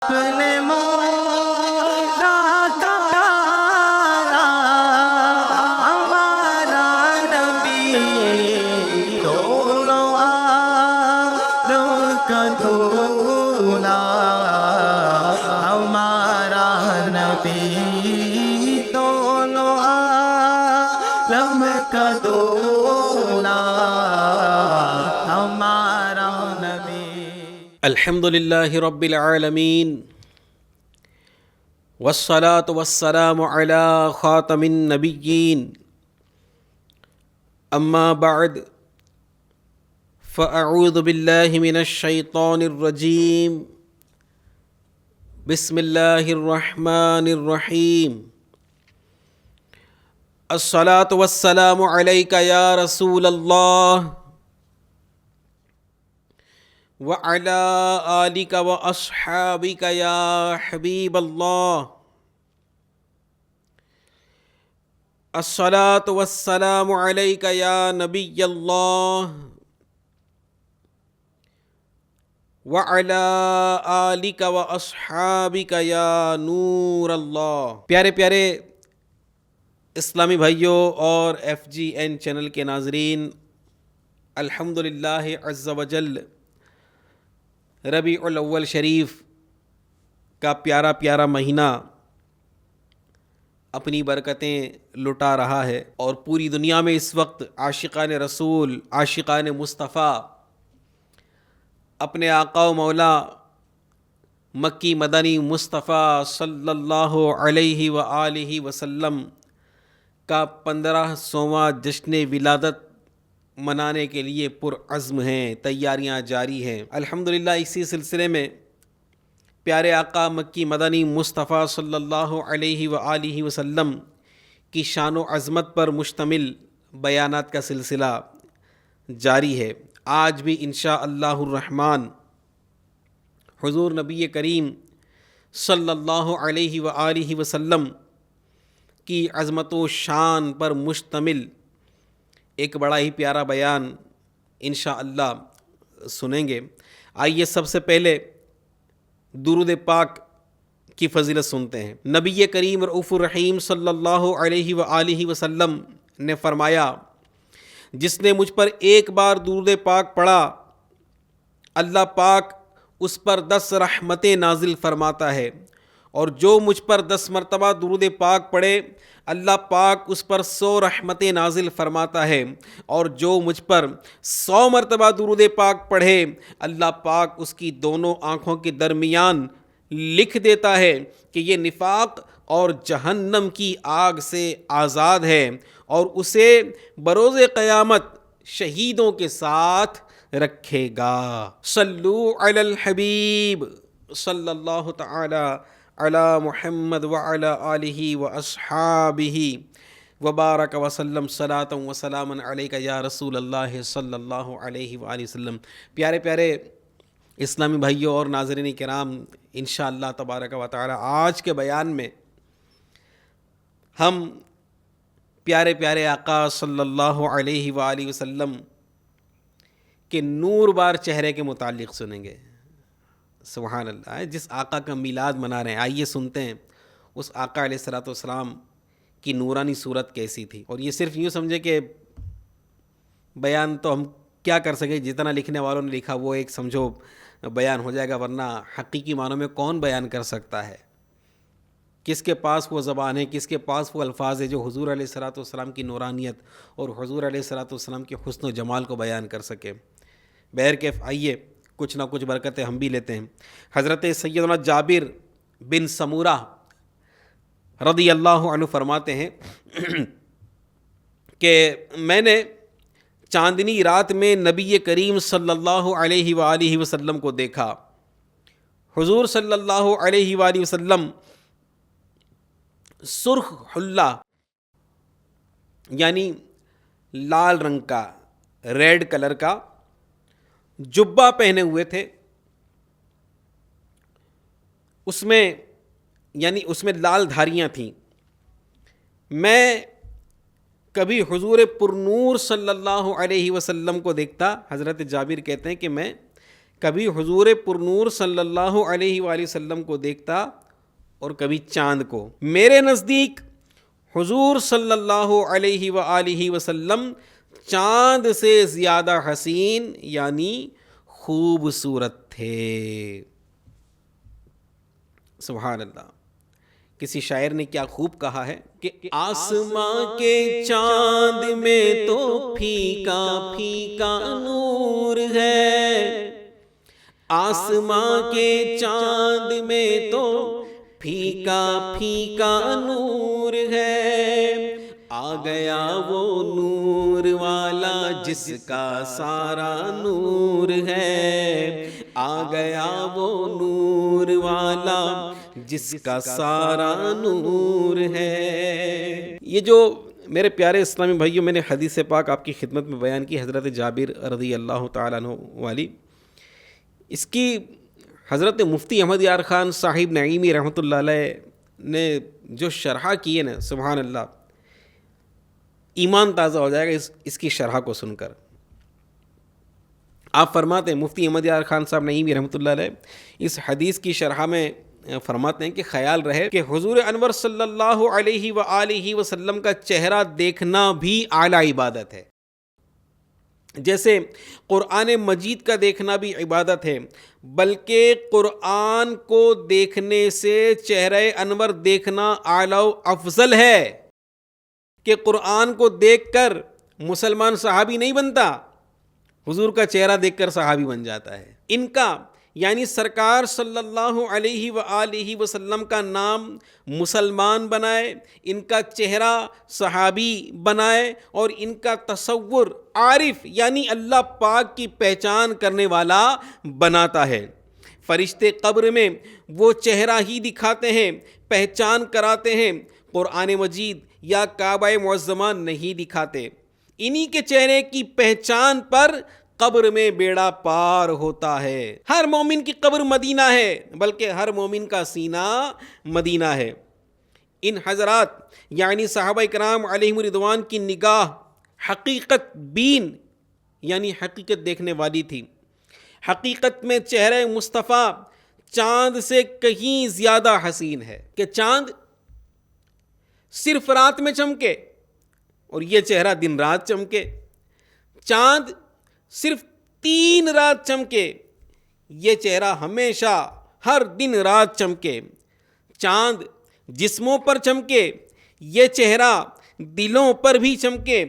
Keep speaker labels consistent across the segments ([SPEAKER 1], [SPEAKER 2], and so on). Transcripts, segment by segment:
[SPEAKER 1] اپنے مولا کا ہمارا نبی دونوں عالم کا دھولا، ہمارا نبی دونوں عالم کا دھولا، ہمارا نبی۔
[SPEAKER 2] الحمد للہ رب العالمین والصلاة والسلام علی خاتم النبیین، اما بعد فاعوذ باللہ من الشیطان الرجیم، بسم اللہ الرحمن الرحیم۔ الصلاة والسلام علیک یا رسول اللہ وعلى آلك وأصحابك يا حبيب الله، الصلاة والسلام عليك يا نبي الله وعلى آلك وأصحابك يا نور الله۔ پیارے پیارے اسلامی بھائیوں اور FGN چینل کے ناظرین، الحمدللہ عز وجل ربیع الاول شریف کا پیارا پیارا مہینہ اپنی برکتیں لٹا رہا ہے، اور پوری دنیا میں اس وقت عاشقان رسول، عاشقان مصطفیٰ اپنے آقا و مولا مکی مدنی مصطفیٰ صلی اللہ علیہ وآلہ وسلم کا 1500واں جشن ولادت منانے کے لیے پرعزم ہیں، تیاریاں جاری ہیں۔ الحمدللہ اسی سلسلے میں پیارے آقا مکی مدنی مصطفیٰ صلی اللہ علیہ وآلہ وسلم کی شان و عظمت پر مشتمل بیانات کا سلسلہ جاری ہے۔ آج بھی انشاءاللہ الرحمن حضور نبی کریم صلی اللہ علیہ وآلہ وسلم کی عظمت و شان پر مشتمل ایک بڑا ہی پیارا بیان انشاءاللہ سنیں گے۔ آئیے سب سے پہلے درود پاک کی فضیلت سنتے ہیں۔ نبی کریم رؤوف الرحیم صلی اللہ علیہ وآلہ وسلم نے فرمایا، جس نے مجھ پر ایک بار درود پاک پڑھا، اللہ پاک اس پر 10 رحمتیں نازل فرماتا ہے، اور جو مجھ پر 10 مرتبہ درود پاک پڑھے، اللہ پاک اس پر 100 رحمتیں نازل فرماتا ہے، اور جو مجھ پر 100 مرتبہ درود پاک پڑھے، اللہ پاک اس کی دونوں آنکھوں کے درمیان لکھ دیتا ہے کہ یہ نفاق اور جہنم کی آگ سے آزاد ہے، اور اسے بروز قیامت شہیدوں کے ساتھ رکھے گا۔ صلو علی الحبیب صلی اللہ تعالی علی محمد وعلی آلہ واصحابہ وبارک وسلم، صلاۃ و سلام علیک یا رسول اللہ صلی اللہ علیہ وآلہ وسلم۔ پیارے پیارے اسلامی بھائیوں اور ناظرین کرام، انشاءاللہ تبارک و تعالی آج کے بیان میں ہم پیارے پیارے آقا صلی اللہ علیہ وآلہ وسلم کے نور بار چہرے کے متعلق سنیں گے۔ سبحان اللہ، جس آقا کا میلاد منا رہے ہیں، آئیے سنتے ہیں اس آقا علیہ الصلوۃ والسلام کی نورانی صورت کیسی تھی۔ اور یہ صرف یوں سمجھے کہ بیان تو ہم کیا کر سکیں، جتنا لکھنے والوں نے لکھا وہ ایک سمجھو بیان ہو جائے گا، ورنہ حقیقی معنوں میں کون بیان کر سکتا ہے؟ کس کے پاس وہ زبان ہے، کس کے پاس وہ الفاظ ہے جو حضور علیہ الصلوۃ والسلام کی نورانیت اور حضور علیہ الصلوۃ والسلام کے حسن و جمال کو بیان کر سکے؟ بہرکیف آئیے کچھ نہ کچھ برکتیں ہم بھی لیتے ہیں۔ حضرت سیدنا جابر بن سمورہ رضی اللہ عنہ فرماتے ہیں کہ میں نے چاندنی رات میں نبی کریم صلی اللہ علیہ وآلہ وسلم کو دیکھا۔ حضور صلی اللہ علیہ وآلہ وسلم سرخ حلہ یعنی لال رنگ کا، ریڈ کلر کا جبہ پہنے ہوئے تھے، اس میں لال دھاریاں تھیں۔ میں کبھی حضور پر نور صلی اللہ علیہ وسلم کو دیکھتا، حضرت جابر کہتے ہیں کہ میں کبھی حضور پرنور صلی اللہ علیہ وآلہ وسلم کو دیکھتا اور کبھی چاند کو۔ میرے نزدیک حضور صلی اللہ علیہ وآلہ وسلم چاند سے زیادہ حسین یعنی خوبصورت تھے۔ سبحان اللہ۔ کسی شاعر نے کیا خوب کہا ہے کہ آسماں کے چاند میں تو پھیکا پھیکا نور ہے، آسماں کے چاند میں تو پھیکا پھیکا نور ہے، آ گیا وہ نور والا جس کا سارا نور ہے، آ گیا وہ نور والا جس کا سارا نور ہے۔ یہ جو میرے پیارے اسلامی بھائیوں میں نے حدیث پاک آپ کی خدمت میں بیان کی حضرت جابر رضی اللہ تعالیٰ عنہ والی، اس کی حضرت مفتی احمد یار خان صاحب نعیمی رحمۃ اللہ علیہ نے جو شرح کی ہے نا، سبحان اللہ، ایمان تازہ ہو جائے گا اس کی شرح کو سن کر۔ آپ فرماتے ہیں، مفتی احمد یار خان صاحب نعیمی رحمۃ اللہ علیہ اس حدیث کی شرح میں فرماتے ہیں کہ خیال رہے کہ حضور انور صلی اللہ علیہ وآلہ وسلم کا چہرہ دیکھنا بھی اعلیٰ عبادت ہے، جیسے قرآن مجید کا دیکھنا بھی عبادت ہے، بلکہ قرآن کو دیکھنے سے چہرہ انور دیکھنا اعلیٰ و افضل ہے کہ قرآن کو دیکھ کر مسلمان صحابی نہیں بنتا، حضور کا چہرہ دیکھ کر صحابی بن جاتا ہے۔ ان کا یعنی سرکار صلی اللہ علیہ وآلہ وسلم کا نام مسلمان بنائے، ان کا چہرہ صحابی بنائے، اور ان کا تصور عارف یعنی اللہ پاک کی پہچان کرنے والا بناتا ہے۔ فرشتے قبر میں وہ چہرہ ہی دکھاتے ہیں، پہچان کراتے ہیں، قرآن مجید یا کعبہ معظمہ نہیں دکھاتے۔ انہی کے چہرے کی پہچان پر قبر میں بیڑا پار ہوتا ہے۔ ہر مومن کی قبر مدینہ ہے، بلکہ ہر مومن کا سینہ مدینہ ہے۔ ان حضرات یعنی صحابہ کرام علیہم رضوان کی نگاہ حقیقت بین یعنی حقیقت دیکھنے والی تھی۔ حقیقت میں چہرہ مصطفیٰ چاند سے کہیں زیادہ حسین ہے کہ چاند صرف رات میں چمکے اور یہ چہرہ دن رات چمکے، چاند صرف 3 رات چمکے، یہ چہرہ ہمیشہ ہر دن رات چمکے، چاند جسموں پر چمکے، یہ چہرہ دلوں پر بھی چمکے،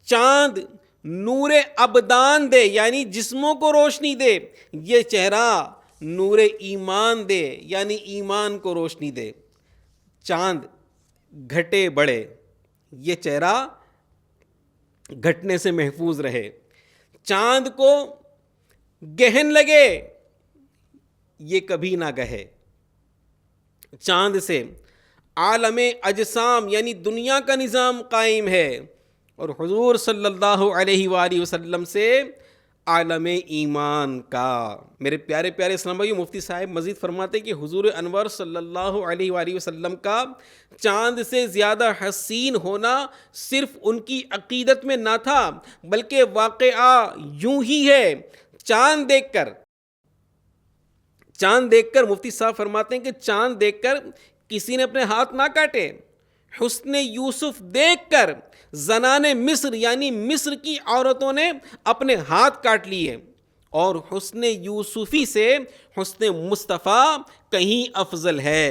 [SPEAKER 2] چاند نور ابدان دے یعنی جسموں کو روشنی دے، یہ چہرہ نور ایمان دے یعنی ایمان کو روشنی دے، چاند گھٹے بڑھے، یہ چہرہ گھٹنے سے محفوظ رہے، چاند کو گہن لگے، یہ کبھی نہ گہے، چاند سے عالم اجسام یعنی دنیا کا نظام قائم ہے، اور حضور صلی اللہ علیہ وآلہ وسلم سے عالم ایمان کا۔ میرے پیارے پیارے اسلام بھائیو، مفتی صاحب مزید فرماتے کہ حضور انور صلی اللہ علیہ وآلہ وسلم کا چاند سے زیادہ حسین ہونا صرف ان کی عقیدت میں نہ تھا، بلکہ واقعہ یوں ہی ہے۔ چاند دیکھ کر مفتی صاحب فرماتے ہیں کہ چاند دیکھ کر کسی نے اپنے ہاتھ نہ کاٹے، حسن یوسف دیکھ کر زنان مصر یعنی مصر کی عورتوں نے اپنے ہاتھ کاٹ لیے، اور حسن یوسفی سے حسن مصطفیٰ کہیں افضل ہے۔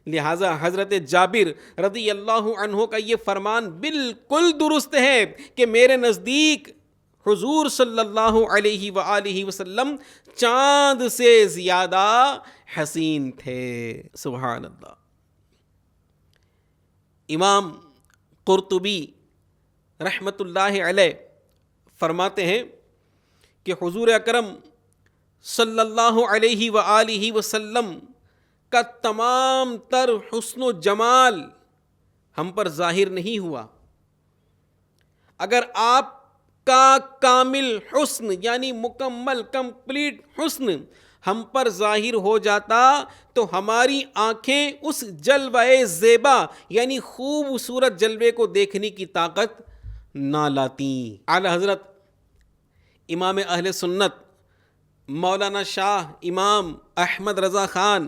[SPEAKER 2] لہٰذا حضرت جابر رضی اللہ عنہ کا یہ فرمان بالکل درست ہے کہ میرے نزدیک حضور صلی اللہ علیہ وآلہ وسلم چاند سے زیادہ حسین تھے۔ سبحان اللہ۔ امام قرطبی رحمۃ اللہ علیہ فرماتے ہیں کہ حضور اکرم صلی اللہ علیہ وآلہ وسلم کا تمام تر حسن و جمال ہم پر ظاہر نہیں ہوا۔ اگر آپ کا کامل حسن یعنی مکمل کمپلیٹ حسن ہم پر ظاہر ہو جاتا تو ہماری آنکھیں اس جلوہ زیبا یعنی خوبصورت جلوے کو دیکھنے کی طاقت نہ لاتی۔ اعلی حضرت امام اہل سنت مولانا شاہ امام احمد رضا خان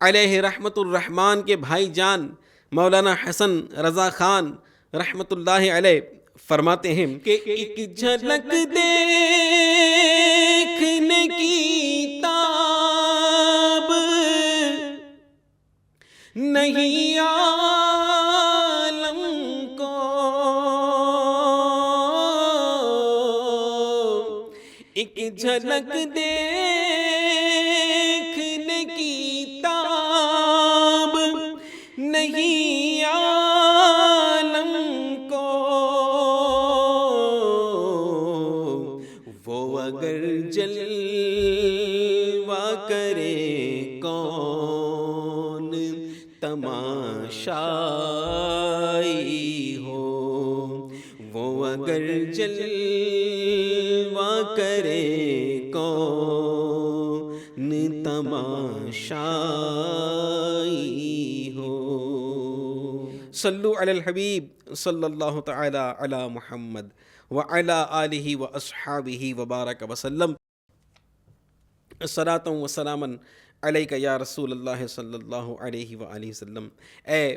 [SPEAKER 2] علیہ رحمت الرحمن کے بھائی جان مولانا حسن رضا خان رحمت اللہ علیہ فرماتے ہیں کہ ایک جھلک دیکھنے کی تاب نہیں عالم کو، ایک جھلک دیکھنے کی تاب نہیں عالم کو، وہ اگر جلوہ کرے کون تماشائی ہو، وہ اگر جلوہ کرے کون تماشائی ہو۔ صلو علی الحبیب صلی اللہ تعالی علی محمد وعلی آلہ واصحابہ وبارک وسلم۔ صلاۃ و سلاما علیک یا رسول اللہ صلی اللہ علیہ وآلہ وسلم۔ اے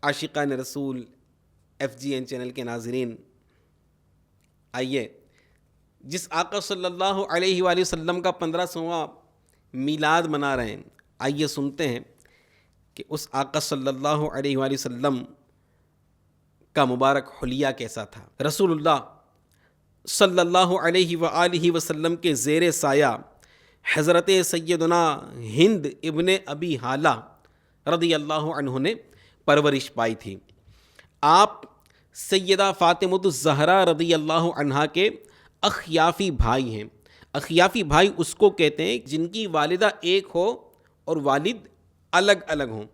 [SPEAKER 2] عاشقان رسول FGN چینل کے ناظرین، آئیے جس آقا صلی اللہ علیہ وآلہ وسلم کا 1500واں میلاد منا رہے ہیں، آئیے سنتے ہیں کہ اس آقا صلی اللہ علیہ وآلہ وسلم کا مبارک حلیہ کیسا تھا۔ رسول اللہ صلی اللہ علیہ وآلہ وسلم کے زیر سایہ حضرت سیدنا ہند ابن ابی حالہ رضی اللہ عنہ نے پرورش پائی تھی۔ آپ سیدہ فاطمۃ الزہرا رضی اللہ عنہا کے اخیافی بھائی ہیں۔ اخیافی بھائی اس کو کہتے ہیں جن کی والدہ ایک ہو اور والد الگ الگ ہوں۔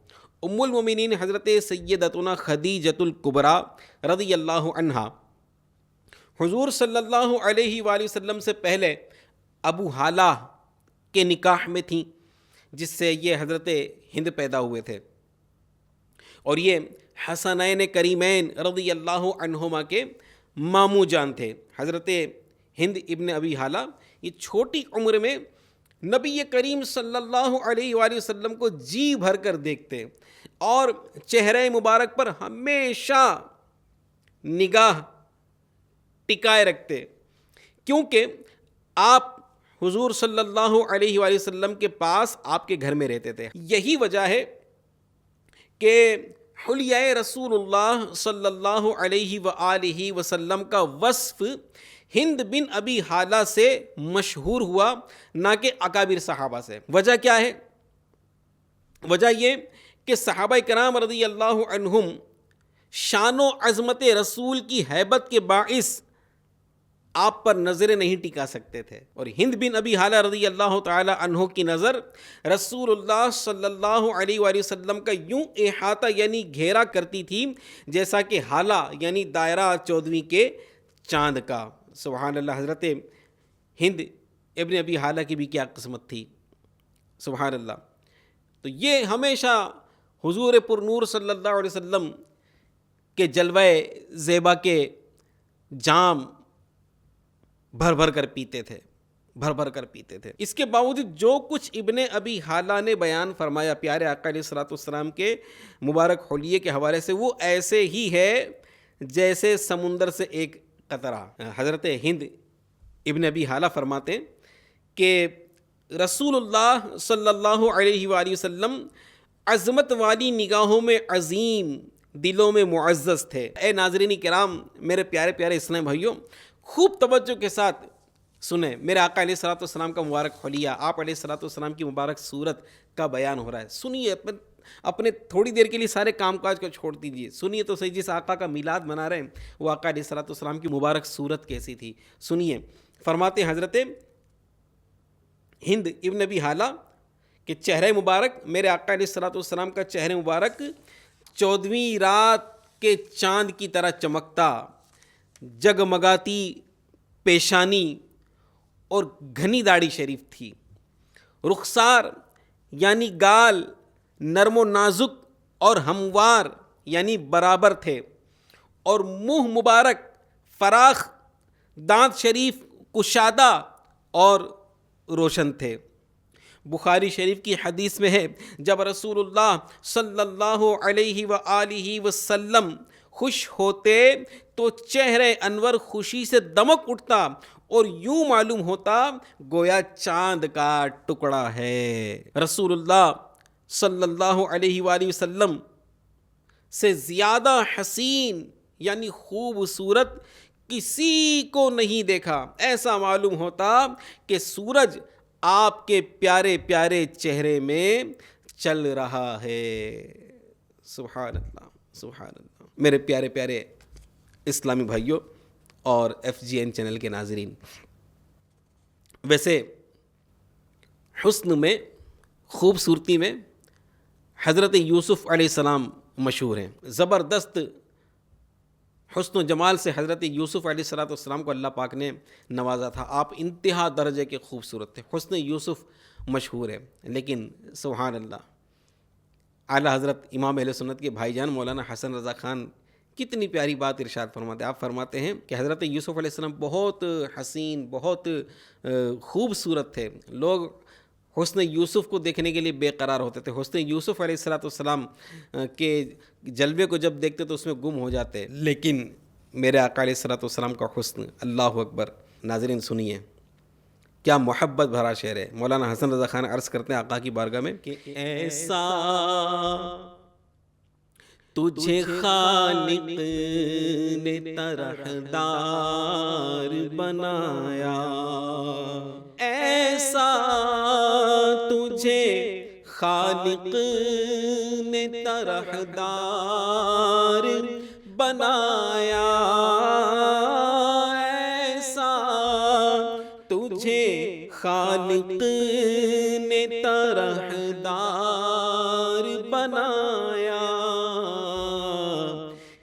[SPEAKER 2] ام المومنین حضرت سیدتنا خدیجۃ الکبریٰ رضی اللہ عنہا حضور صلی اللہ علیہ وآلہ وسلم سے پہلے ابو حالہ کے نکاح میں تھیں، جس سے یہ حضرت ہند پیدا ہوئے تھے، اور یہ حسنین کریمین رضی اللہ عنہما کے ماموں جان تھے۔ حضرت ہند ابن ابی حالہ یہ چھوٹی عمر میں نبی کریم صلی اللہ علیہ وآلہ وسلم کو جی بھر کر دیکھتے اور چہرہ مبارک پر ہمیشہ نگاہ ٹکائے رکھتے، کیونکہ آپ حضور صلی اللہ علیہ وآلہ وسلم کے پاس آپ کے گھر میں رہتے تھے۔ یہی وجہ ہے کہ حلیہ رسول اللہ صلی اللہ علیہ وآلہ وسلم کا وصف ہند بن ابی حالہ سے مشہور ہوا، نہ کہ اکابر صحابہ سے۔ وجہ کیا ہے؟ وجہ یہ کہ صحابہ کرام رضی اللہ عنہم شان و عظمت رسول کی ہیبت کے باعث آپ پر نظریں نہیں ٹکا سکتے تھے، اور ہند بن ابی حالہ رضی اللہ تعالی عنہ کی نظر رسول اللہ صلی اللہ علیہ وآلہ وسلم کا یوں احاطہ یعنی گھیرا کرتی تھی جیسا کہ حالہ یعنی دائرہ 14ویں کے چاند کا۔ سبحان اللہ، حضرت ہند ابن ابی حالہ کی بھی کیا قسمت تھی، سبحان اللہ۔ تو یہ ہمیشہ حضور پر نور صلی اللہ علیہ وسلم کے جلوہ زیبا کے جام بھر بھر کر پیتے تھے، بھر بھر کر پیتے تھے۔ اس کے باوجود جو کچھ ابن ابی حالہ نے بیان فرمایا پیارے آقا علیہ الصلوۃ والسلام کے مبارک حلیے کے حوالے سے، وہ ایسے ہی ہے جیسے سمندر سے ایک قطرہ۔ حضرت ہند ابن ابی حالہ فرماتے کہ رسول اللہ صلی اللہ علیہ وآلہ وسلم عظمت والی نگاہوں میں عظیم، دلوں میں معزز تھے۔ اے ناظرین کرام، میرے پیارے پیارے اسلام بھائیوں، خوب توجہ کے ساتھ سنیں، میرے آقا علیہ الصلوۃ والسلام کا مبارک حلیہ، آپ علیہ الصلوۃ والسلام کی مبارک صورت کا بیان ہو رہا ہے۔ سنیے، اپنے تھوڑی دیر کے لیے سارے کام کاج کو چھوڑ دیجیے، سنیے تو صحیح، جس آقا کا میلاد منا رہے ہیں وہ آقا علیہ الصلوۃ والسلام کی مبارک صورت کیسی تھی، سنیے۔ فرماتے ہیں حضرت ہند ابن ابی حالہ کہ چہرہ مبارک، میرے آقا علیہ الصلوۃ والسلام کا چہرہ مبارک 14ویں رات کے چاند کی طرح چمکتا، جگمگاتی پیشانی اور گھنی داڑھی شریف تھی۔ رخسار یعنی گال نرم و نازک اور ہموار یعنی برابر تھے، اور منہ مبارک فراخ، دانت شریف کشادہ اور روشن تھے۔ بخاری شریف کی حدیث میں ہے جب رسول اللہ صلی اللہ علیہ وآلہ وسلم خوش ہوتے تو چہرے انور خوشی سے دمک اٹھتا اور یوں معلوم ہوتا گویا چاند کا ٹکڑا ہے۔ رسول اللہ صلی اللہ علیہ وآلہ وسلم سے زیادہ حسین یعنی خوبصورت کسی کو نہیں دیکھا۔ ایسا معلوم ہوتا کہ سورج آپ کے پیارے پیارے چہرے میں چل رہا ہے۔ سبحان اللہ، سبحان اللہ۔ میرے پیارے پیارے اسلامی بھائیوں اور FGN چینل کے ناظرین، ویسے حسن میں، خوبصورتی میں حضرت یوسف علیہ السلام مشہور ہیں۔ زبردست حسن و جمال سے حضرت یوسف علیہ السلام کو اللہ پاک نے نوازا تھا۔ آپ انتہا درجے کے خوبصورت تھے۔ حسن یوسف مشہور ہے، لیکن سبحان اللہ، اعلیٰ حضرت امام اہل سنت کے بھائی جان مولانا حسن رضا خان کتنی پیاری بات ارشاد فرماتے ہیں۔ آپ فرماتے ہیں کہ حضرت یوسف علیہ السلام بہت حسین، بہت خوبصورت تھے۔ لوگ حسن یوسف کو دیکھنے کے لیے بے قرار ہوتے تھے۔ حسن یوسف علیہ السلام کے جلوے کو جب دیکھتے تو اس میں گم ہو جاتے، لیکن میرے آقا علیہ السلام کا حسن، اللہ اکبر۔ ناظرین سنیے کیا محبت بھرا شعر ہے۔ مولانا حسن رضا خان عرض کرتے ہیں آقا کی بارگاہ میں کہ ایسا تجھے خالق نے طرحدار بنایا، ایسا تجھے خالق نے طرحدار بنایا، ایسا تجھے خالق نے طرحدار بنایا،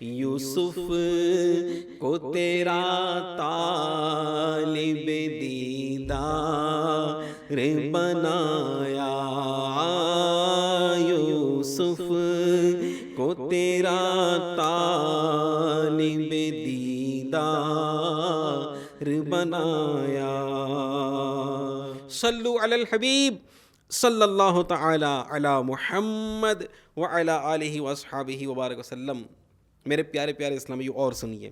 [SPEAKER 2] یوسف کو تیرا طالب دیدار بنایا، یوسف کو تیرا طالب دیدار بنایا۔ صلو علی الحبیب صلی اللہ تعالی علی محمد وعلی آلہ واصحابہ وبارک وسلم۔ میرے پیارے پیارے اسلامیوں، اور سنیے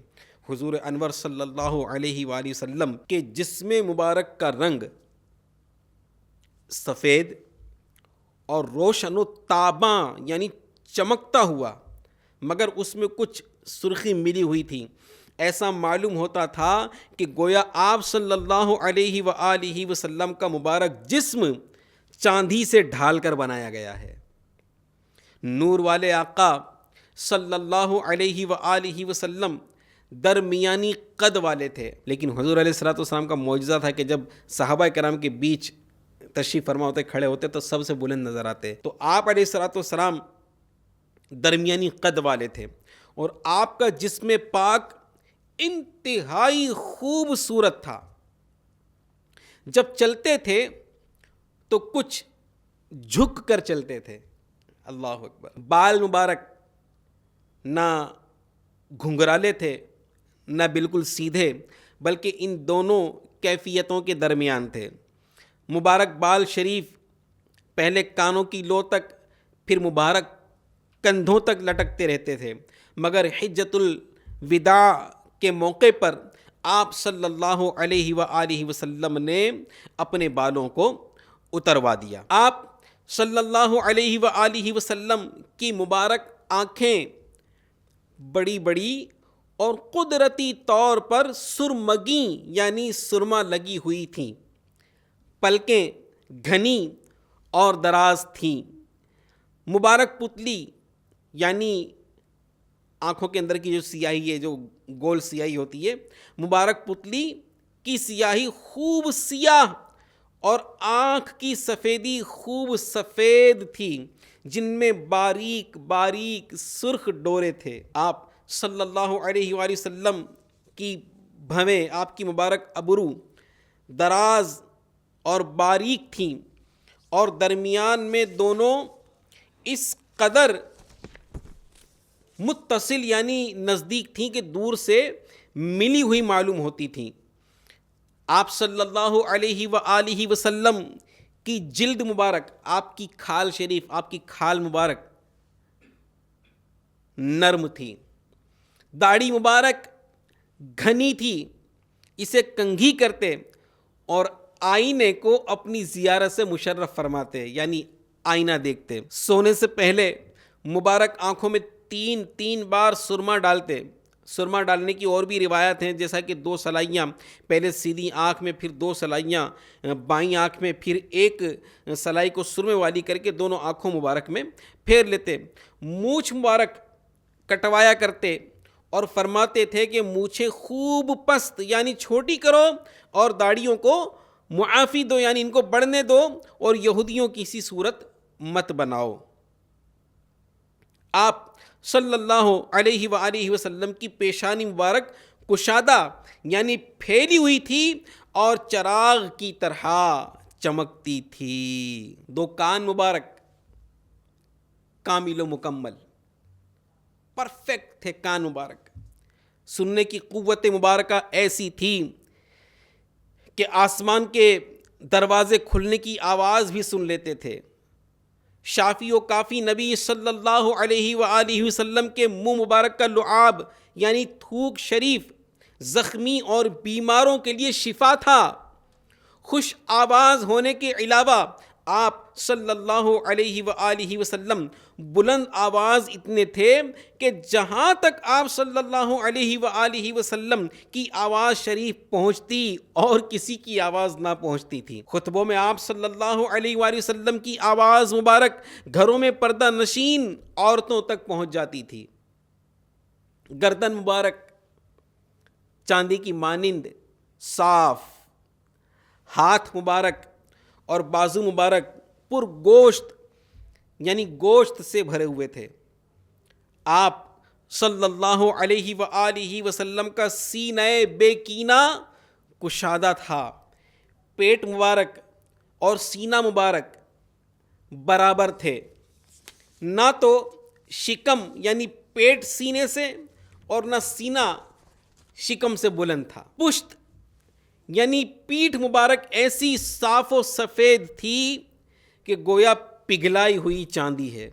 [SPEAKER 2] حضور انور صلی اللہ علیہ وآلہ وسلم کے جسم مبارک کا رنگ سفید اور روشن و تاباں یعنی چمکتا ہوا، مگر اس میں کچھ سرخی ملی ہوئی تھی۔ ایسا معلوم ہوتا تھا کہ گویا آپ صلی اللہ علیہ وآلہ وسلم کا مبارک جسم چاندی سے ڈھال کر بنایا گیا ہے۔ نور والے آقا صلی اللہ علیہ وآلہ وسلم درمیانی قد والے تھے، لیکن حضور علیہ السلام کا معجزہ تھا کہ جب صحابہ کرام کے بیچ تشریف فرما ہوتے، کھڑے ہوتے تو سب سے بلند نظر آتے۔ تو آپ علیہ السلام درمیانی قد والے تھے اور آپ کا جسم پاک انتہائی خوبصورت تھا۔ جب چلتے تھے تو کچھ جھک کر چلتے تھے، اللہ اکبر۔ بال مبارک نہ گھنگرالے تھے نہ بالکل سیدھے، بلکہ ان دونوں کیفیتوں کے درمیان تھے۔ مبارک بال شریف پہلے کانوں کی لو تک، پھر مبارک کندھوں تک لٹکتے رہتے تھے، مگر حجۃ الوداع کے موقع پر آپ صلی اللہ علیہ وآلہ وسلم نے اپنے بالوں کو اتروا دیا۔ آپ صلی اللہ علیہ وآلہ وسلم کی مبارک آنکھیں بڑی بڑی اور قدرتی طور پر سرمگیں یعنی سرما لگی ہوئی تھیں، پلکیں گھنی اور دراز تھیں۔ مبارک پتلی یعنی آنکھوں کے اندر کی جو سیاہی ہے، جو گول سیاہی ہوتی ہے، مبارک پتلی کی سیاہی خوب سیاہ اور آنکھ کی سفیدی خوب سفید تھی، جن میں باریک باریک سرخ ڈورے تھے۔ آپ صلی اللہ علیہ وآلہ وسلم کی بھویں، آپ کی مبارک ابرو دراز اور باریک تھیں اور درمیان میں دونوں اس قدر متصل یعنی نزدیک تھیں کہ دور سے ملی ہوئی معلوم ہوتی تھیں۔ آپ صلی اللہ علیہ وآلہ وسلم کی جلد مبارک، آپ کی کھال شریف، آپ کی کھال مبارک نرم تھی، داڑھی مبارک گھنی تھی، اسے کنگھی کرتے اور آئینے کو اپنی زیارت سے مشرف فرماتے، یعنی آئینہ دیکھتے۔ سونے سے پہلے مبارک آنکھوں میں تین بار سرما ڈالتے۔ سرما ڈالنے کی اور بھی روایت ہیں، جیسا کہ 2 سلائیاں پہلے سیدھی آنکھ میں، پھر 2 سلائیاں بائیں آنکھ میں، پھر ایک سلائی کو سرمے والی کر کے دونوں آنکھوں مبارک میں پھیر لیتے۔ مونچھ مبارک کٹوایا کرتے اور فرماتے تھے کہ مونچھیں خوب پست یعنی چھوٹی کرو اور داڑھیوں کو معافی دو، یعنی ان کو بڑھنے دو، اور یہودیوں کی سی صورت مت بناؤ۔ آپ صلی اللہ علیہ وآلہ وسلم کی پیشانی مبارک کشادہ یعنی پھیلی ہوئی تھی اور چراغ کی طرح چمکتی تھی۔ 2 کان مبارک کامل و مکمل، پرفیکٹ تھے کان مبارک۔ سننے کی قوت مبارکہ ایسی تھی کہ آسمان کے دروازے کھلنے کی آواز بھی سن لیتے تھے۔ شافی و کافی نبی صلی اللہ علیہ وآلہ وسلم کے منہ مبارک کا لعاب یعنی تھوک شریف زخمی اور بیماروں کے لیے شفا تھا۔ خوش آواز ہونے کے علاوہ آپ صلی اللہ علیہ وآلہ وسلم بلند آواز اتنے تھے کہ جہاں تک آپ صلی اللہ علیہ وآلہ وسلم کی آواز شریف پہنچتی اور کسی کی آواز نہ پہنچتی تھی۔ خطبوں میں آپ صلی اللہ علیہ وآلہ وسلم کی آواز مبارک گھروں میں پردہ نشین عورتوں تک پہنچ جاتی تھی۔ گردن مبارک چاندی کی مانند صاف، ہاتھ مبارک اور بازو مبارک پر گوشت یعنی گوشت سے بھرے ہوئے تھے۔ آپ صلی اللہ علیہ وآلہ وسلم کا سینہ بے کینہ کشادہ تھا۔ پیٹ مبارک اور سینہ مبارک برابر تھے، نہ تو شکم یعنی پیٹ سینے سے اور نہ سینہ شکم سے بلند تھا۔ پشت یعنی پیٹھ مبارک ایسی صاف و سفید تھی کہ گویا پگھلائی ہوئی چاندی ہے۔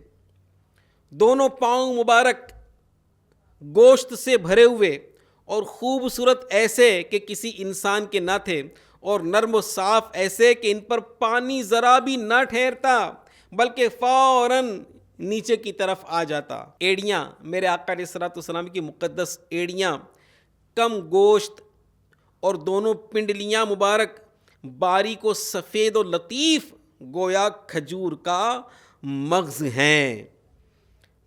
[SPEAKER 2] دونوں پاؤں مبارک گوشت سے بھرے ہوئے اور خوبصورت ایسے کہ کسی انسان کے نہ تھے، اور نرم و صاف ایسے کہ ان پر پانی ذرا بھی نہ ٹھہرتا بلکہ فوراً نیچے کی طرف آ جاتا۔ ایڑیاں، میرے آقا علیہ الصلوۃ والسلام کی مقدس ایڑیاں کم گوشت اور دونوں پنڈلیاں مبارک باریک و سفید و لطیف گویا کھجور کا مغز ہیں۔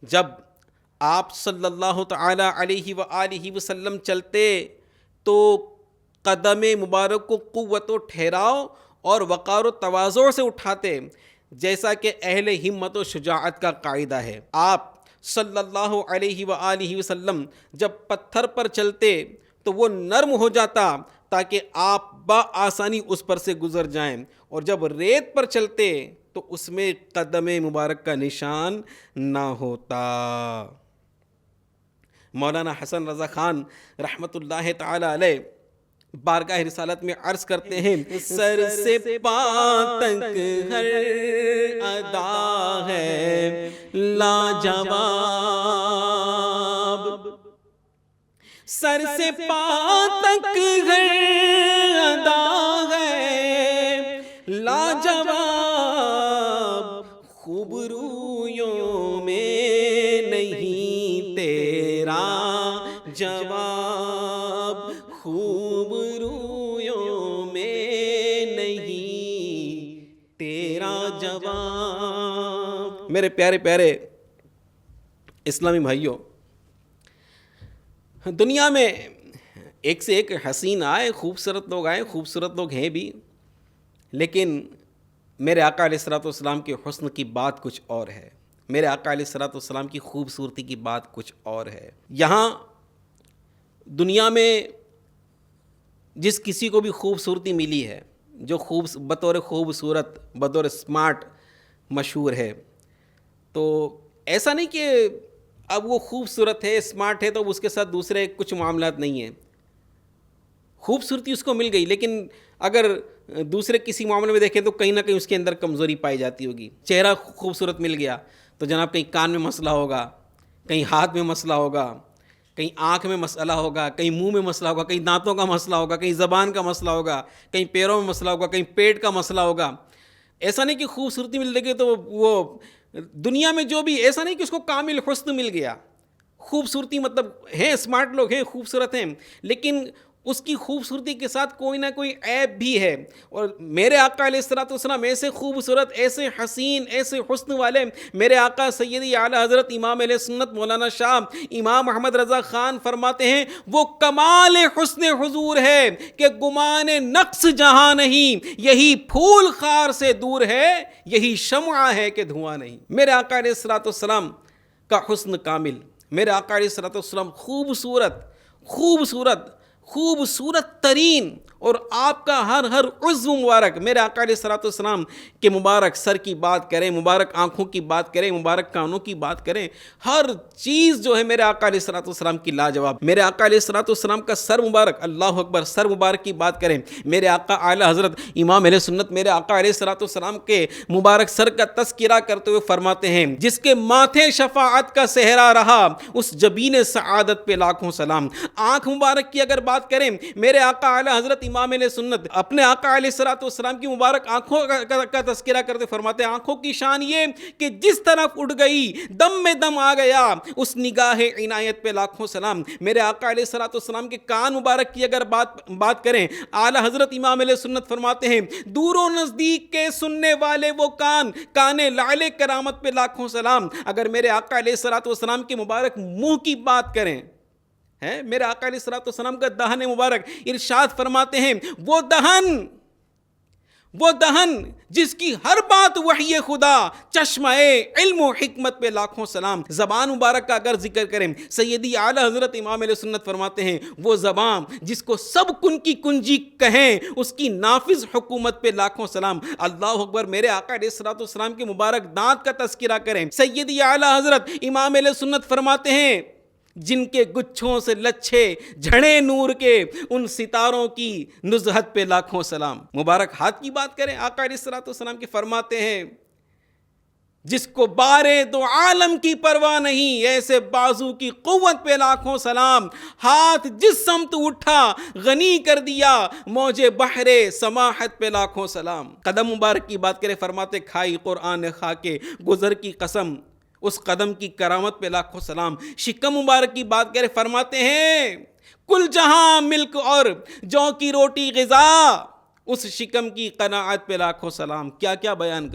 [SPEAKER 2] جب آپ صلی اللہ تعالی علیہ وآلہ وسلم چلتے تو قدم مبارک کو قوت و ٹھہراؤ اور وقار و تواضع سے اٹھاتے، جیسا کہ اہل ہمت و شجاعت کا قاعدہ ہے۔ آپ صلی اللہ علیہ وآلہ وسلم جب پتھر پر چلتے تو وہ نرم ہو جاتا تاکہ آپ بآسانی اس پر سے گزر جائیں، اور جب ریت پر چلتے تو اس میں قدم مبارک کا نشان نہ ہوتا۔ مولانا حسن رضا خان رحمۃ اللہ تعالی علیہ بارگاہ رسالت میں عرض کرتے ہیں، سر سے پا تک ہر ادا ہے لاجواب، سر سے پا تک ہر ادا ہے لاجواب، خوب رویوں میں نہیں تیرا جواب، خوب رویوں میں نہیں تیرا جواب۔ میرے پیارے پیارے اسلامی بھائیوں، دنیا میں ایک سے ایک حسین آئے، خوبصورت لوگ آئے، خوبصورت لوگ ہیں بھی، لیکن میرے آقا علیہ الصلوۃ والسلام کے حسن کی بات کچھ اور ہے، میرے آقا علیہ الصلوۃ والسلام کی خوبصورتی کی بات کچھ اور ہے۔ یہاں دنیا میں جس کسی کو بھی خوبصورتی ملی ہے، جو بطور خوبصورت، بطور اسمارٹ مشہور ہے، تو ایسا نہیں کہ اب وہ خوبصورت ہے، اسمارٹ ہے تو اس کے ساتھ دوسرے کچھ معاملات نہیں ہیں۔ خوبصورتی اس کو مل گئی، لیکن اگر دوسرے کسی معاملے میں دیکھیں تو کہیں نہ کہیں اس کے اندر کمزوری پائی جاتی ہوگی. چہرہ خوبصورت مل گیا تو جناب کہیں کان میں مسئلہ ہوگا، کہیں ہاتھ میں مسئلہ ہوگا، کہیں آنکھ میں مسئلہ ہوگا، کہیں منہ میں مسئلہ ہوگا، کہیں دانتوں کا مسئلہ ہوگا، کہیں زبان کا مسئلہ ہوگا، کہیں پیروں میں مسئلہ ہوگا، کہیں پیٹ کا مسئلہ ہوگا. ایسا نہیں کہ خوبصورتی مل گئی تو وہ دنیا میں جو بھی، ایسا نہیں کہ اس کو کامل حسن مل گیا. خوبصورتی مطلب ہیں، اسمارٹ لوگ ہیں، خوبصورت ہیں، لیکن اس کی خوبصورتی کے ساتھ کوئی نہ کوئی عیب بھی ہے. اور میرے آقا علیہ الصلوۃ والسلام ایسے خوبصورت، ایسے حسین، ایسے حسن والے میرے آقا سیدی اعلی حضرت امام علیہ سنت مولانا شاہ امام محمد رضا خان فرماتے ہیں وہ کمال حسن حضور ہے کہ گمان نقص جہاں نہیں، یہی پھول خار سے دور ہے، یہی شمع ہے کہ دھواں نہیں. میرے آقا علیہ الصلوۃ والسلام کا حسن کامل، میرے آقا علیہ الصلوۃ والسلام خوبصورت ترین، اور آپ کا ہر عضو مبارک، میرے آقا علیہ الصلوۃ والسلام کے مبارک سر کی بات کریں، مبارک آنکھوں کی بات کریں، مبارک کانوں کی بات کریں، ہر چیز جو ہے میرے آقا علیہ الصلوۃ والسلام کی لاجواب. میرے آقا علیہ الصلوۃ والسلام کا سر مبارک، اللہ اکبر، سر مبارک کی بات کریں، میرے آقا اعلی حضرت امام اہل سنت میرے آقا علیہ الصلوۃ والسلام کے مبارک سر کا تذکرہ کرتے ہوئے فرماتے ہیں جس کے ماتھے شفاعت کا صحرا رہا اس جبین سعادت پہ لاکھوں سلام. آنکھ مبارک کی اگر بات کریں، میرے آقا اعلی حضرت امام علیہ سنت اپنے آقا علیہ الصلوۃ والسلام کی مبارک آنکھوں کا تذکرہ کرتے فرماتے ہیں آنکھوں کی شان یہ کہ جس طرف اٹھ گئی دم میں دم آ گیا اس نگاہ عنایت پہ لاکھوں سلام. میرے آقا علیہ الصلوۃ والسلام کے کان مبارک کی اگر بات کریں، اعلی حضرت امام علیہ سنت فرماتے ہیں دور و نزدیک کے سننے والے وہ کان لعل کرامت پہ لاکھوں سلام. اگر میرے آقا علیہ الصلوۃ والسلام کے مبارک منہ کی بات کریں، میرے آقا علیہ الصلوۃ والسلام کا دہن مبارک، ارشاد فرماتے ہیں وہ دہن جس کی ہر بات وحی خدا، چشمہ علم و حکمت پہ لاکھوں سلام. زبان مبارک کا اگر ذکر کریں، سیدی اعلی حضرت امام علیہ سنت فرماتے ہیں وہ زبان جس کو سب کن کی کنجی کہیں اس کی نافذ حکومت پہ لاکھوں سلام. اللہ اکبر. میرے آقا علیہ الصلوۃ والسلام کے مبارک دانت کا تذکرہ کریں، سیدی اعلی حضرت امام علیہ سنت فرماتے ہیں جن کے گچھوں سے لچھے جھڑے نور کے ان ستاروں کی نزہت پہ لاکھوں سلام. مبارک ہاتھ کی بات کریں، آقا علیہ الصلوۃ والسلام کے فرماتے ہیں جس کو بارے دو عالم کی پرواہ نہیں ایسے بازو کی قوت پہ لاکھوں سلام. ہاتھ جس سمت اٹھا غنی کر دیا موج بحر سماحت پہ لاکھوں سلام. قدم مبارک کی بات کریں، فرماتے کھائی قرآن خاکے گزر کی قسم اس قدم کی کرامت پہ لاکھوں سلام. شکم مبارک کی بات کریں، فرماتے ہیں کل جہاں ملک اور جو کی روٹی غذا اس شکم کی قناعت پہ لاکھوں سلام. کیا کیا بیان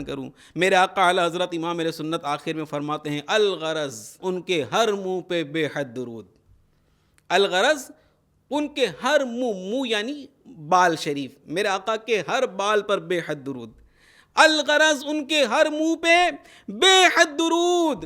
[SPEAKER 2] کروں. میرے آقا اعلی حضرت امام علیہ سنت آخر میں فرماتے ہیں الغرض ان کے ہر منہ پہ بے حد درود. الغرض ان کے ہر منہ یعنی بال شریف، میرے آقا کے ہر بال پر بے حد درود. الغرض ان کے ہر منہ پہ بے حد درود،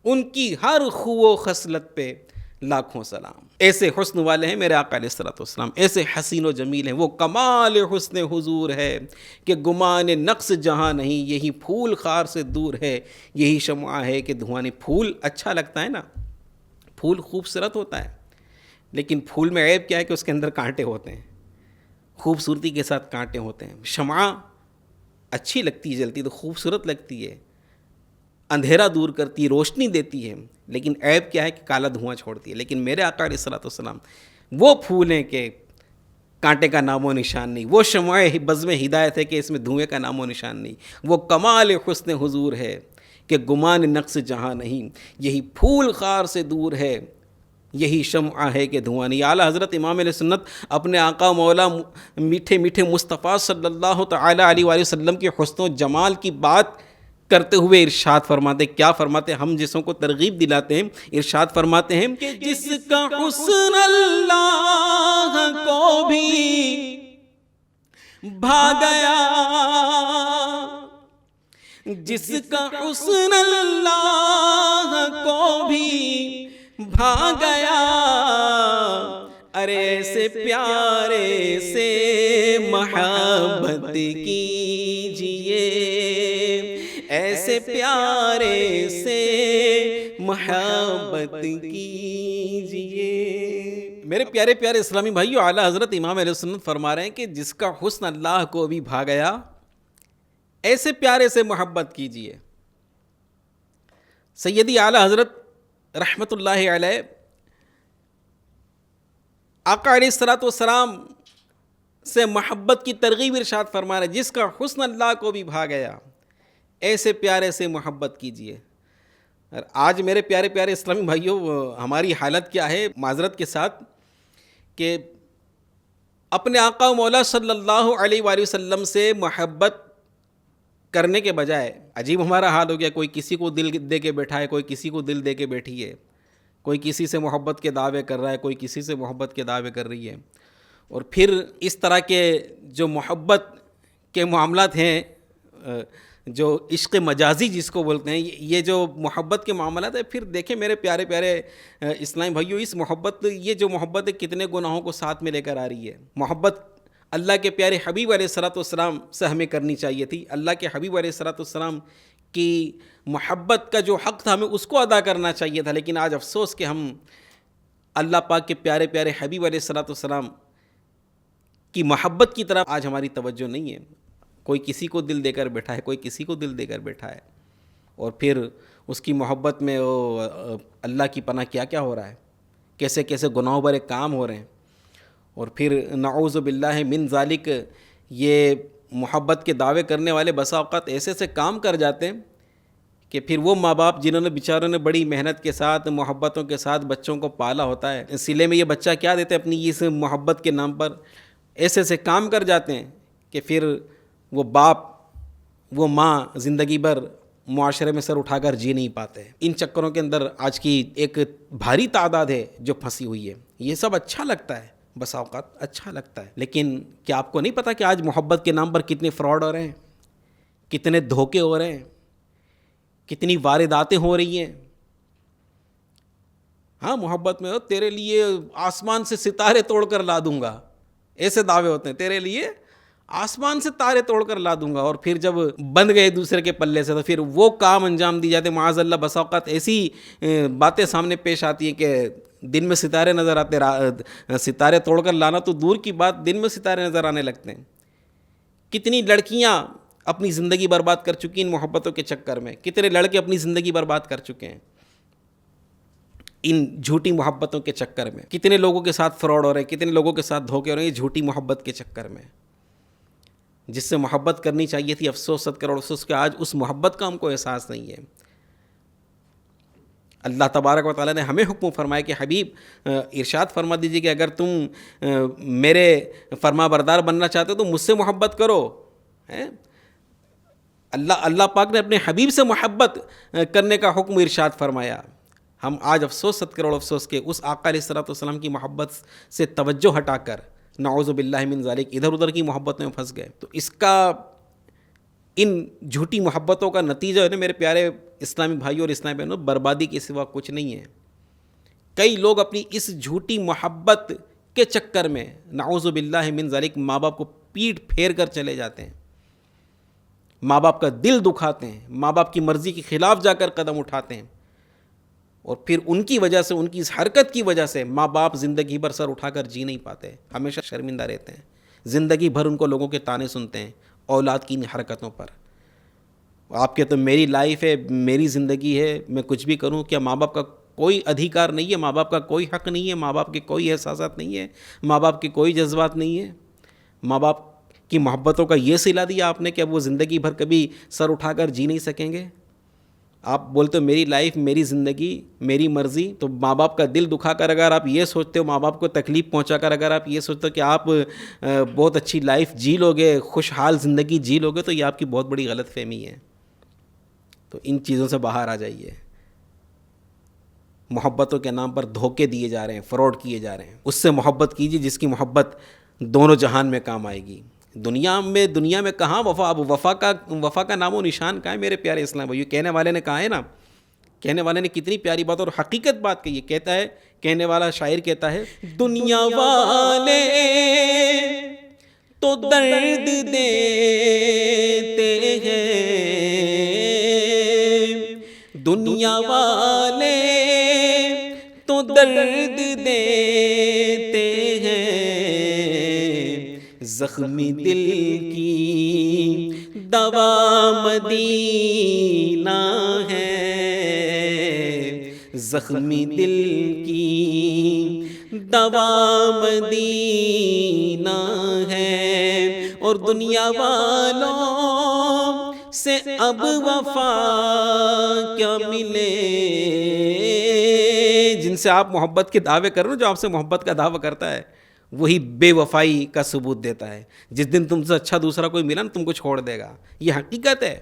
[SPEAKER 2] ان کی ہر خو و خصلت پہ لاکھوں سلام. ایسے حسن والے ہیں میرے آقا علیہ الصلوۃ والسلام، ایسے حسین و جمیل ہیں. وہ کمال حسن حضور ہے کہ گمان نقص جہاں نہیں، یہی پھول خار سے دور ہے، یہی شمع ہے کہ دھواں نہیں. پھول اچھا لگتا ہے نا، پھول خوبصورت ہوتا ہے، لیکن پھول میں عیب کیا ہے کہ اس کے اندر کانٹے ہوتے ہیں، خوبصورتی کے ساتھ کانٹے ہوتے ہیں. شمع اچھی لگتی ہے، جلتی تو خوبصورت لگتی ہے، اندھیرا دور کرتی ہے، روشنی دیتی ہے، لیکن عیب کیا ہے کہ کالا دھواں چھوڑتی ہے. لیکن میرے آقا علیہ الصلوۃ والسلام وہ پھول ہیں کہ کانٹے کا نام و نشان نہیں، وہ شمع بزم ہدایت ہے کہ اس میں دھوئیں کا نام و نشان نہیں. وہ کمال حسن حضور ہے کہ گمان نقص جہاں نہیں، یہی پھول خار سے دور ہے، یہی شمع ہے کہ دھواں نہیں. اعلیٰ حضرت امام علیہ سنت اپنے آقا مولا میٹھے میٹھے مصطفیٰ صلی اللہ تعالیٰ علیہ وآلہ وسلم کے حسن و جمال کی بات کرتے ہوئے ارشاد فرماتے، کیا فرماتے، ہم جسوں کو ترغیب دلاتے ہیں. ارشاد فرماتے ہیں کہ جس کا حسن اللہ کو بھی بھا گیا، جس کا حسن اللہ کو بھی بھا گیا، ارے ایسے پیارے سے محبت کیجئے، ایسے پیارے سے محبت کیجئے. میرے پیارے پیارے اسلامی بھائیو، اعلیٰ حضرت امام علیہ السنت فرما رہے ہیں کہ جس کا حسن اللہ کو بھی بھا گیا، ایسے پیارے سے محبت کیجئے۔ سیدی اعلیٰ حضرت رحمت اللہ علیہ آقا علیہ الصلوۃ والسلام سے محبت کی ترغیب ارشاد فرما رہے ہیں، جس کا حسن اللہ کو بھی بھا گیا، ایسے پیارے سے محبت کیجئے۔ اور آج میرے پیارے پیارے اسلامی بھائیوں، ہماری حالت کیا ہے معذرت کے ساتھ کہ اپنے آقا و مولا صلی اللہ علیہ وآلہ وسلم سے محبت کرنے کے بجائے عجیب ہمارا حال ہو گیا، کوئی کسی کو دل دے کے بیٹھا ہے، کوئی کسی کو دل دے کے بیٹھی ہے، کوئی کسی سے محبت کے دعوے کر رہا ہے، کوئی کسی سے محبت کے دعوے کر رہی ہے۔ اور پھر اس طرح کے جو محبت کے معاملات ہیں، جو عشق مجازی جس کو بولتے ہیں، یہ جو محبت کے معاملات ہیں، پھر دیکھیں میرے پیارے پیارے اسلامی بھائیوں، اس محبت، یہ جو محبت ہے کتنے گناہوں کو ساتھ میں لے کر آ رہی ہے۔ محبت اللہ کے پیارے حبیب علیہ الصلوۃ والسلام سے ہمیں کرنی چاہیے تھی۔ اللہ کے حبیب علیہ الصلوۃ والسلام کی محبت کا جو حق تھا ہمیں اس کو ادا کرنا چاہیے تھا، لیکن آج افسوس کہ ہم اللہ پاک کے پیارے پیارے حبیب علیہ الصلوۃ والسلام کی محبت کی طرف آج ہماری توجہ نہیں ہے۔ کوئی کسی کو دل دے کر بیٹھا ہے، کوئی کسی کو دل دے کر بیٹھا ہے، اور پھر اس کی محبت میں اللہ کی پناہ کیا کیا ہو رہا ہے، کیسے کیسے گناہوں بھرے کام ہو رہے ہیں۔ اور پھر نعوذ باللہ من ذالک، یہ محبت کے دعوے کرنے والے بسا اوقات ایسے سے کام کر جاتے ہیں کہ پھر وہ ماں باپ جنہوں نے بیچاروں نے بڑی محنت کے ساتھ محبتوں کے ساتھ بچوں کو پالا ہوتا ہے، سلے میں یہ بچہ کیا دیتے ہیں اپنی اس محبت کے نام پر، ایسے سے کام کر جاتے ہیں کہ پھر وہ باپ وہ ماں زندگی بھر معاشرے میں سر اٹھا کر جی نہیں پاتے۔ ان چکروں کے اندر آج کی ایک بھاری تعداد ہے جو پھنسی ہوئی ہے۔ یہ سب اچھا لگتا ہے، بسا اوقات اچھا لگتا ہے، لیکن کیا آپ کو نہیں پتا کہ آج محبت کے نام پر کتنے فراڈ ہو رہے ہیں، کتنے دھوکے ہو رہے ہیں، کتنی وارداتیں ہو رہی ہیں۔ ہاں، محبت میں تیرے لیے آسمان سے ستارے توڑ کر لا دوں گا، ایسے دعوے ہوتے ہیں، تیرے لیے آسمان سے تارے توڑ کر لا دوں گا، اور پھر جب بند گئے دوسرے کے پلے سے تو پھر وہ کام انجام دی جاتے۔ معاذ اللہ، بسا اوقات ایسی باتیں سامنے پیش آتی ہیں کہ دن میں ستارے نظر آتے، ستارے توڑ کر لانا تو دور کی بات، دن میں ستارے نظر آنے لگتے ہیں۔ کتنی لڑکیاں اپنی زندگی برباد کر چکی ان محبتوں کے چکر میں، کتنے لڑکے اپنی زندگی برباد کر چکے ہیں ان جھوٹی محبتوں کے چکر میں، کتنے لوگوں کے ساتھ فراڈ ہو رہے ہیں، کتنے لوگوں کے ساتھ دھوکے ہو رہے ہیں جھوٹی محبت کے چکر میں۔ جس سے محبت کرنی چاہیے تھی، افسوس صد کروڑ افسوس کہ آج اس محبت کا ہم کو احساس نہیں ہے۔ اللہ تبارک و تعالیٰ نے ہمیں حکم فرمایا کہ حبیب ارشاد فرما دیجیے کہ اگر تم میرے فرما بردار بننا چاہتے ہو تو مجھ سے محبت کرو۔ اللہ پاک نے اپنے حبیب سے محبت کرنے کا حکم ارشاد فرمایا۔ ہم آج افسوس صد کروڑ افسوس کہ اس آقا علیہ الصلوۃ والسلام کی محبت سے توجہ ہٹا کر نعوذ باللہ من ذالک ادھر ادھر کی محبت میں پھنس گئے۔ تو اس کا، ان جھوٹی محبتوں کا نتیجہ ہے نا میرے پیارے اسلامی بھائیوں اور اسلامی بہنوں، بربادی کے سوا کچھ نہیں ہے۔ کئی لوگ اپنی اس جھوٹی محبت کے چکر میں نعوذ باللہ من ذالک ماں باپ کو پیٹ پھیر کر چلے جاتے ہیں، ماں باپ کا دل دکھاتے ہیں، ماں باپ کی مرضی کے خلاف جا کر قدم اٹھاتے ہیں، اور پھر ان کی وجہ سے، ان کی اس حرکت کی وجہ سے ماں باپ زندگی بھر سر اٹھا کر جی نہیں پاتے، ہمیشہ شرمندہ رہتے ہیں، زندگی بھر ان کو لوگوں کے تانے سنتے ہیں اولاد کی ان حرکتوں پر۔ آپ کے تو میری لائف ہے، میری زندگی ہے، میں کچھ بھی کروں، کیا ماں باپ کا کوئی ادھیکار نہیں ہے؟ ماں باپ کا کوئی حق نہیں ہے؟ ماں باپ کے کوئی احساسات نہیں ہے؟ ماں باپ کے کوئی جذبات نہیں ہے؟ ماں باپ کی محبتوں کا یہ صلہ دیا آپ نے کہ اب وہ زندگی بھر کبھی سر اٹھا کر جی نہیں سکیں گے؟ آپ بولتے ہو میری لائف، میری زندگی، میری مرضی، تو ماں باپ کا دل دکھا کر اگر آپ یہ سوچتے ہو، ماں باپ کو تکلیف پہنچا کر اگر آپ یہ سوچتے ہو کہ آپ بہت اچھی لائف جی لو گے، خوشحال زندگی جی لو گے، تو یہ آپ کی بہت بڑی غلط فہمی ہے۔ تو ان چیزوں سے باہر آ جائیے۔ محبتوں کے نام پر دھوکے دیے جا رہے ہیں، فراڈ کیے جا رہے ہیں۔ اس سے محبت کیجیے جس کی محبت دونوں جہان میں کام آئے گی۔ دنیا میں کہاں وفا، اب وفا کا نام و نشان کہاں ہے میرے پیارے اسلام بھائیو؟ کہنے والے نے کہا ہے نا، کہنے والے نے کتنی پیاری بات اور حقیقت بات کہی ہے۔ کہتا ہے، کہنے والا شاعر کہتا ہے، دنیا والے تو درد دیتے ہیں، دنیا والے تو درد دیتے زخمی دل کی دوا مدینہ ہے، زخمی دل کی دوا مدینہ ہے، اور دنیا والوں سے اب وفا کیا ملے۔ جن سے آپ محبت کے دعوے کر رہے ہو، جو آپ سے محبت کا دعویٰ کرتا ہے، وہی بے وفائی کا ثبوت دیتا ہے۔ جس دن تم سے اچھا دوسرا کوئی ملا نا، تم کو چھوڑ دے گا، یہ حقیقت ہے،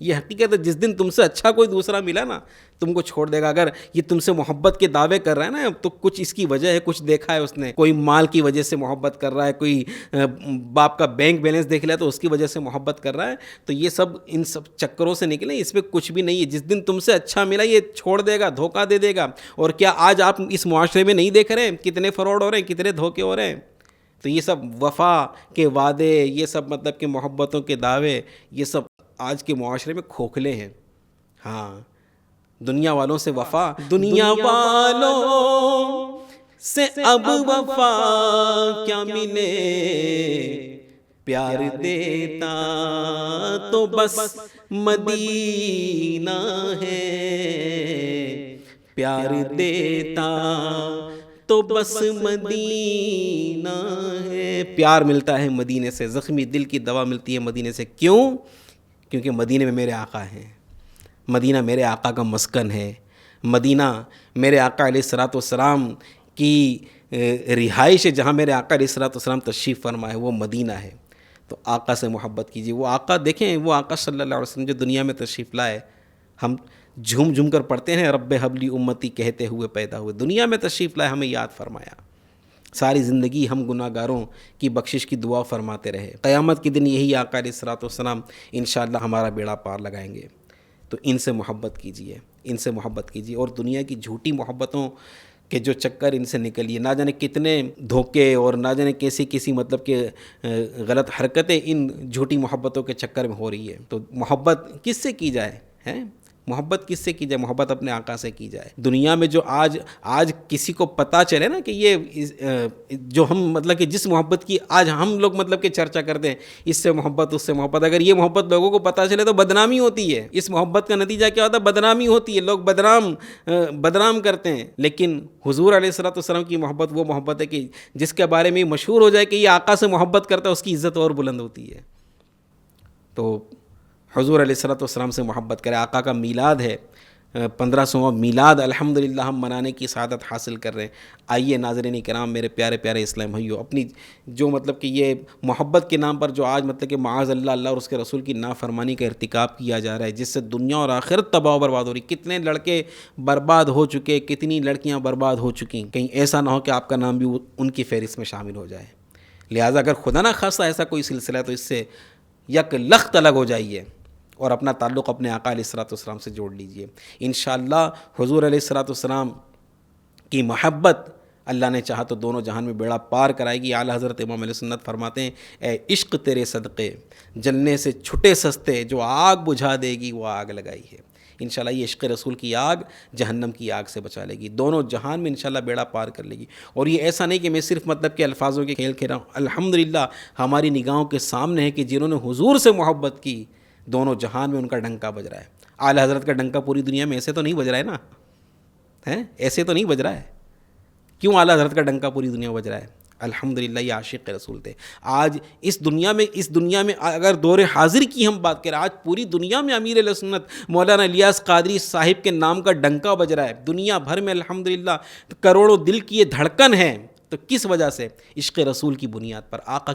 [SPEAKER 2] یہ حقیقت ہے۔ جس دن تم سے اچھا کوئی دوسرا ملا نا، تم کو چھوڑ دے گا۔ اگر یہ تم سے محبت کے دعوے کر رہا ہے نا، تو کچھ اس کی وجہ ہے، کچھ دیکھا ہے اس نے، کوئی مال کی وجہ سے محبت کر رہا ہے، کوئی باپ کا بینک بیلنس دیکھ لیا تو اس کی وجہ سے محبت کر رہا ہے، تو یہ سب ان سب چکروں سے نکلیں، اس میں کچھ بھی نہیں ہے۔ جس دن تم سے اچھا ملا، یہ چھوڑ دے گا، دھوکہ دے دے گا۔ اور کیا آج آپ اس معاشرے میں نہیں دیکھ رہے ہیں کتنے فراڈ ہو رہے ہیں، کتنے دھوکے ہو رہے ہیں؟ تو یہ سب وفا کے وعدے، یہ سب مطلب کہ محبتوں کے دعوے، یہ سب آج کے معاشرے میں کھوکھلے ہیں۔ ہاں، دنیا والوں سے وفا، دنیا والوں سے اب وفا کیا ملے، پیار دیتا تو بس مدینہ ہے، پیار دیتا تو بس مدینہ ہے۔ پیار ملتا ہے مدینے سے، زخمی دل کی دوا ملتی ہے مدینے سے۔ کیوں؟ کیونکہ مدینے میں میرے آقا ہیں، مدینہ میرے آقا کا مسکن ہے، مدینہ میرے آقا علیہ الصلوۃ والسلام کی رہائش ہے، جہاں میرے آقا علیہ الصلوۃ والسلام تشریف فرما ہے، وہ مدینہ ہے۔ تو آقا سے محبت کیجیے۔ وہ آقا دیکھیں، وہ آقا صلی اللہ علیہ وسلم جو دنیا میں تشریف لائے، ہم جھوم جھوم کر پڑھتے ہیں رب حبلی امتی کہتے ہوئے پیدا ہوئے، دنیا میں تشریف لائے، ہمیں یاد فرمایا، ساری زندگی ہم گناہ گاروں کی بخشش کی دعا فرماتے رہے۔ قیامت کے دن یہی آقا علیہ الصلوۃ والسلام انشاءاللہ ہمارا بیڑا پار لگائیں گے۔ تو ان سے محبت کیجیے، ان سے محبت کیجیے، اور دنیا کی جھوٹی محبتوں کے جو چکر، ان سے نکلیے۔ نہ جانے کتنے دھوکے اور نہ جانے کیسی مطلب کہ غلط حرکتیں ان جھوٹی محبتوں کے چکر میں ہو رہی ہے۔ تو محبت کس سے کی جائے ہیں؟ محبت کس سے کی جائے؟ محبت اپنے آقا سے کی جائے۔ دنیا میں جو آج کسی کو پتہ چلے نا کہ یہ جو ہم مطلب کہ جس محبت کی آج ہم لوگ مطلب کہ چرچا کرتے ہیں، اس سے محبت، اس سے محبت، اگر یہ محبت لوگوں کو پتہ چلے تو بدنامی ہوتی ہے۔ اس محبت کا نتیجہ کیا ہوتا ہے؟ بدنامی ہوتی ہے، لوگ بدنام کرتے ہیں۔ لیکن حضور علیہ الصلوۃ والسلام کی محبت وہ محبت ہے کہ جس کے بارے میں مشہور ہو جائے کہ یہ آقا سے محبت کرتا ہے، اس کی عزت اور بلند ہوتی ہے۔ تو حضور علیہ الصلوۃ والسلام سے محبت کرے۔ آقا کا میلاد ہے، 1500واں میلاد الحمدللہ ہم منانے کی سعادت حاصل کر رہے ہیں۔ آئیے ناظرین کرام، میرے پیارے پیارے اسلام بھائیو، اپنی جو مطلب کہ یہ محبت کے نام پر جو آج مطلب کہ معاذ اللہ اور اس کے رسول کی نافرمانی کا ارتکاب کیا جا رہا ہے، جس سے دنیا اور آخرت تباہ و برباد ہو رہی، کتنے لڑکے برباد ہو چکے، کتنی لڑکیاں برباد ہو چکی، کہیں ایسا نہ ہو کہ آپ کا نام بھی ان کی فہرست میں شامل ہو جائے۔ لہٰذا اگر خدا نہ خواستہ ایسا کوئی سلسلہ ہے تو اس سے یک لخت الگ ہو جائیے اور اپنا تعلق اپنے آقا علیہ الصلوۃ والسلام سے جوڑ لیجئے۔ انشاءاللہ حضور علیہ الصلوۃ والسلام کی محبت اللہ نے چاہا تو دونوں جہان میں بیڑا پار کرائے گی۔ اعلیٰ حضرت امام علیہ سنت فرماتے ہیں، اے عشق تیرے صدقے جلنے سے چھٹے سستے، جو آگ بجھا دے گی وہ آگ لگائی ہے۔ انشاءاللہ یہ عشق رسول کی آگ جہنم کی آگ سے بچا لے گی، دونوں جہان میں انشاءاللہ بیڑا پار کر لے گی۔ اور یہ ایسا نہیں کہ میں صرف مطلب کہ الفاظوں کے کھیل کھیل رہا ہوں، الحمدللہ ہماری نگاہوں کے سامنے ہے کہ جنہوں نے حضور سے محبت کی، دونوں جہان میں ان کا ڈنکا بج رہا ہے۔ اعلیٰ حضرت کا ڈنکا پوری دنیا میں ایسے تو نہیں بج رہا ہے نا، ایسے تو نہیں بج رہا ہے۔ کیوں اعلیٰ حضرت کا ڈنکا پوری دنیا میں بج رہا ہے؟ الحمدللہ یہ عاشق رسول تھے۔ آج اس دنیا میں اگر دور حاضر کی ہم بات کریں، آج پوری دنیا میں امیر اہل سنت مولانا الیاس قادری صاحب کے نام کا ڈنکا بج رہا ہے، دنیا بھر میں الحمدللہ کروڑوں دل کی یہ دھڑکن ہے۔ تو کس وجہ سے؟ عشق رسول کی بنیاد پر، آقا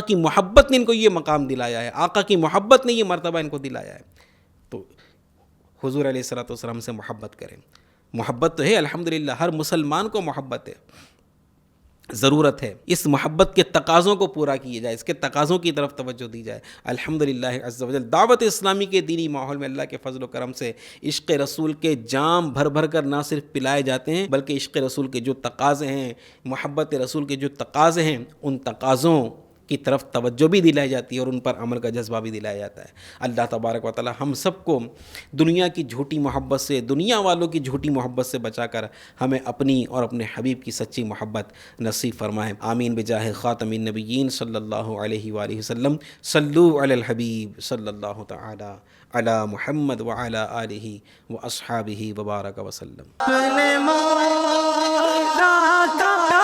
[SPEAKER 2] کی محبت نے ان کو یہ مقام دلایا ہے، آقا کی محبت نے یہ مرتبہ ان کو دلایا ہے۔ تو حضور علیہ الصلوۃ والسلام سے محبت کریں۔ محبت تو ہے الحمدللہ، ہر مسلمان کو محبت ہے، ضرورت ہے اس محبت کے تقاضوں کو پورا کیا جائے، اس کے تقاضوں کی طرف توجہ دی جائے۔ الحمدللہ عز و جل دعوت اسلامی کے دینی ماحول میں اللہ کے فضل و کرم سے عشق رسول کے جام بھر بھر کر نہ صرف پلائے جاتے ہیں، بلکہ عشق رسول کے جو تقاضے ہیں، محبت رسول کے جو تقاضے ہیں، ان تقاضوں کی طرف توجہ بھی دلائی جاتی ہے اور ان پر عمل کا جذبہ بھی دلایا جاتا ہے۔ اللہ تبارک و تعالی ہم سب کو دنیا کی جھوٹی محبت سے، دنیا والوں کی جھوٹی محبت سے بچا کر ہمیں اپنی اور اپنے حبیب کی سچی محبت نصیب فرمائے۔ آمین بجاہ خاتم النبیین صلی اللہ علیہ وآلہ وسلم۔ صلو علی الحبیب صلی اللہ تعالی علی محمد وعلی آلہ واصحابہ وبارک وسلم۔
[SPEAKER 1] اپنے مولا کا